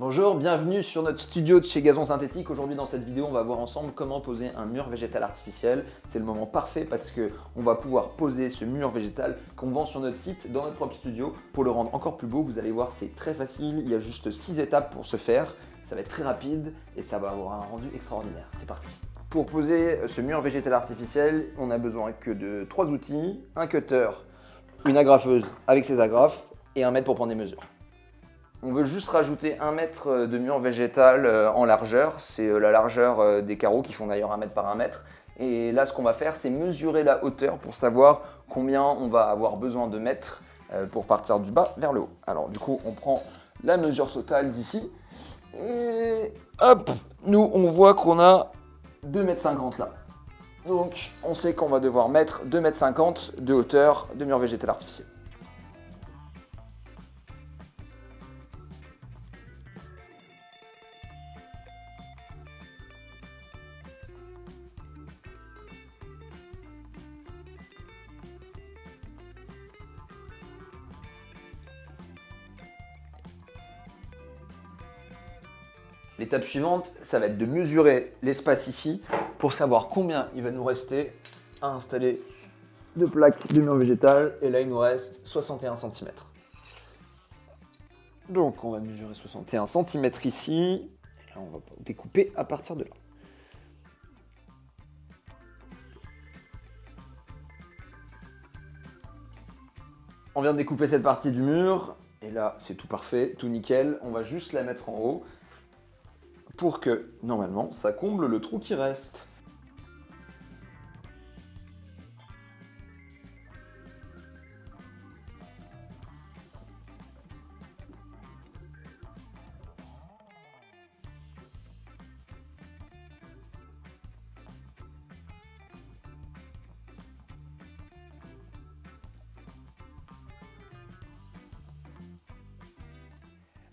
Bonjour, bienvenue sur notre studio de chez Gazon Synthétique. Aujourd'hui dans cette vidéo, on va voir ensemble comment poser un mur végétal artificiel. C'est le moment parfait parce qu'on va pouvoir poser ce mur végétal qu'on vend sur notre site, dans notre propre studio. Pour le rendre encore plus beau, vous allez voir, c'est très facile. Il y a juste 6 étapes pour ce faire. Ça va être très rapide et ça va avoir un rendu extraordinaire. C'est parti. Pour poser ce mur végétal artificiel, on n'a besoin que de 3 outils, un cutter, une agrafeuse avec ses agrafes et 1 mètre pour prendre des mesures. On veut juste rajouter 1 mètre de mur végétal en largeur. C'est la largeur des carreaux qui font d'ailleurs 1 mètre par 1 mètre. Et là, ce qu'on va faire, c'est mesurer la hauteur pour savoir combien on va avoir besoin de mètres pour partir du bas vers le haut. Alors du coup, on prend la mesure totale d'ici. Et hop, nous, on voit qu'on a 2,50 m là. Donc, on sait qu'on va devoir mettre 2,50 m de hauteur de mur végétal artificiel. L'étape suivante, ça va être de mesurer l'espace ici pour savoir combien il va nous rester à installer de plaques de mur végétal. Et là, il nous reste 61 cm. Donc, on va mesurer 61 cm ici. Et là, on va découper à partir de là. On vient de découper cette partie du mur. Et là, c'est tout parfait, tout nickel. On va juste la mettre en haut pour que, normalement, ça comble le trou qui reste.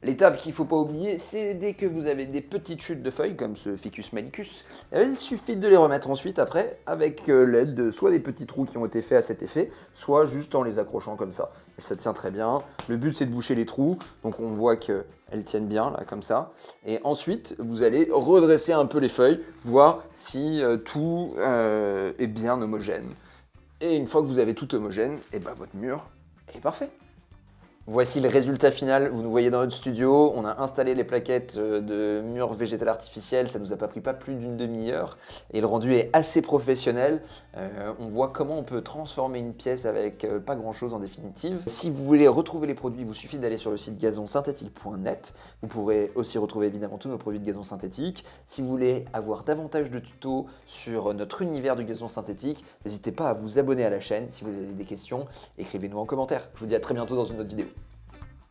L'étape qu'il ne faut pas oublier, c'est dès que vous avez des petites chutes de feuilles, comme ce Ficus malicus, il suffit de les remettre ensuite après, avec l'aide de soit des petits trous qui ont été faits à cet effet, soit juste en les accrochant comme ça. Et ça tient très bien. Le but, c'est de boucher les trous, donc on voit qu'elles tiennent bien, là, comme ça. Et ensuite, vous allez redresser un peu les feuilles, voir si tout est bien homogène. Et une fois que vous avez tout homogène, et ben votre mur est parfait. Voici le résultat final, vous nous voyez dans notre studio, on a installé les plaquettes de mur végétal artificiel, ça nous a pas pris pas plus d'une demi-heure et le rendu est assez professionnel. On voit comment on peut transformer une pièce avec pas grand chose en définitive. Si vous voulez retrouver les produits, il vous suffit d'aller sur le site gazonsynthétique.net. Vous pourrez aussi retrouver évidemment tous nos produits de gazon synthétique. Si vous voulez avoir davantage de tutos sur notre univers du gazon synthétique, n'hésitez pas à vous abonner à la chaîne. Si vous avez des questions, écrivez-nous en commentaire. Je vous dis à très bientôt dans une autre vidéo.